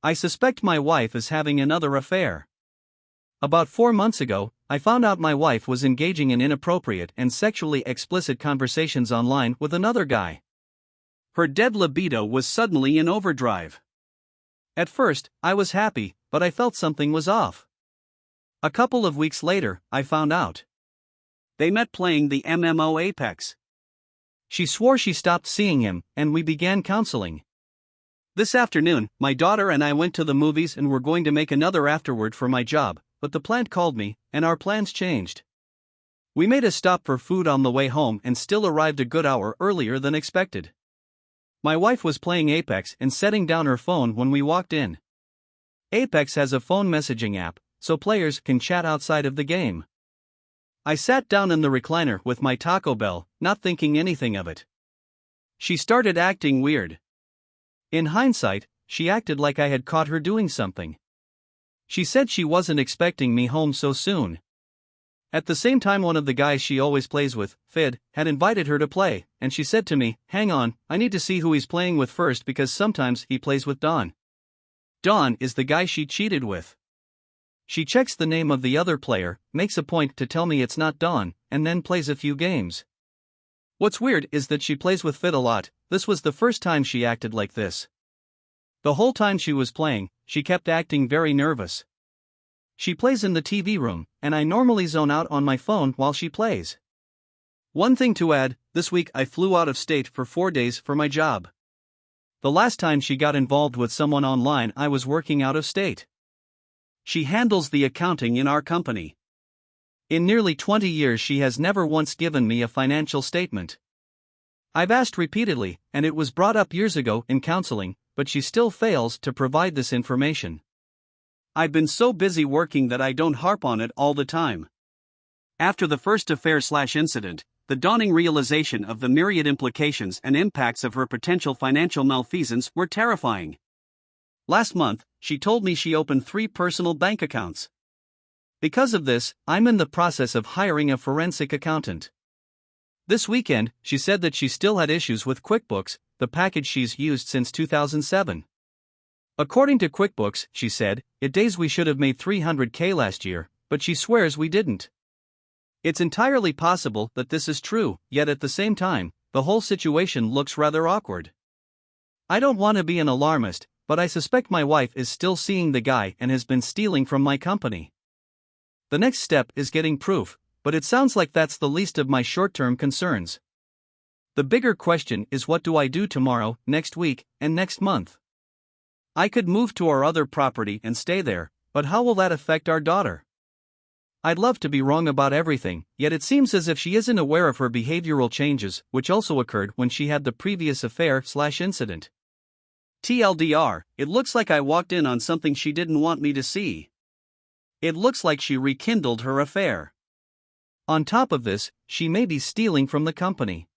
I suspect my wife is having another affair. About 4 months ago, I found out my wife was engaging in inappropriate and sexually explicit conversations online with another guy. Her dead libido was suddenly in overdrive. At first, I was happy, but I felt something was off. A couple of weeks later, I found out. They met playing the MMO Apex. She swore she stopped seeing him, and we began counseling. This afternoon, my daughter and I went to the movies and were going to make another afterward for my job, but the plant called me, and our plans changed. We made a stop for food on the way home and still arrived a good hour earlier than expected. My wife was playing Apex and setting down her phone when we walked in. Apex has a phone messaging app, so players can chat outside of the game. I sat down in the recliner with my Taco Bell, not thinking anything of it. She started acting weird. In hindsight, she acted like I had caught her doing something. She said she wasn't expecting me home so soon. At the same time, one of the guys she always plays with, Fid, had invited her to play, and she said to me, "Hang on, I need to see who he's playing with first because sometimes he plays with Don." Don is the guy she cheated with. She checks the name of the other player, makes a point to tell me it's not Don, and then plays a few games. What's weird is that she plays with Fid a lot. This was the first time she acted like this. The whole time she was playing, she kept acting very nervous. She plays in the TV room, and I normally zone out on my phone while she plays. One thing to add, this week I flew out of state for 4 days for my job. The last time she got involved with someone online, I was working out of state. She handles the accounting in our company. In nearly 20 years, she has never once given me a financial statement. I've asked repeatedly, and it was brought up years ago in counseling, but she still fails to provide this information. I've been so busy working that I don't harp on it all the time. After the first affair/incident, the dawning realization of the myriad implications and impacts of her potential financial malfeasance were terrifying. Last month, she told me she opened 3 personal bank accounts. Because of this, I'm in the process of hiring a forensic accountant. This weekend, she said that she still had issues with QuickBooks, the package she's used since 2007. According to QuickBooks, she said, it days we should have made $300K last year, but she swears we didn't. It's entirely possible that this is true, yet at the same time, the whole situation looks rather awkward. I don't want to be an alarmist, but I suspect my wife is still seeing the guy and has been stealing from my company. The next step is getting proof, but it sounds like that's the least of my short-term concerns. The bigger question is, what do I do tomorrow, next week, and next month? I could move to our other property and stay there, but how will that affect our daughter? I'd love to be wrong about everything, yet it seems as if she isn't aware of her behavioral changes, which also occurred when she had the previous affair/incident. TLDR, it looks like I walked in on something she didn't want me to see. It looks like she rekindled her affair. On top of this, she may be stealing from the company.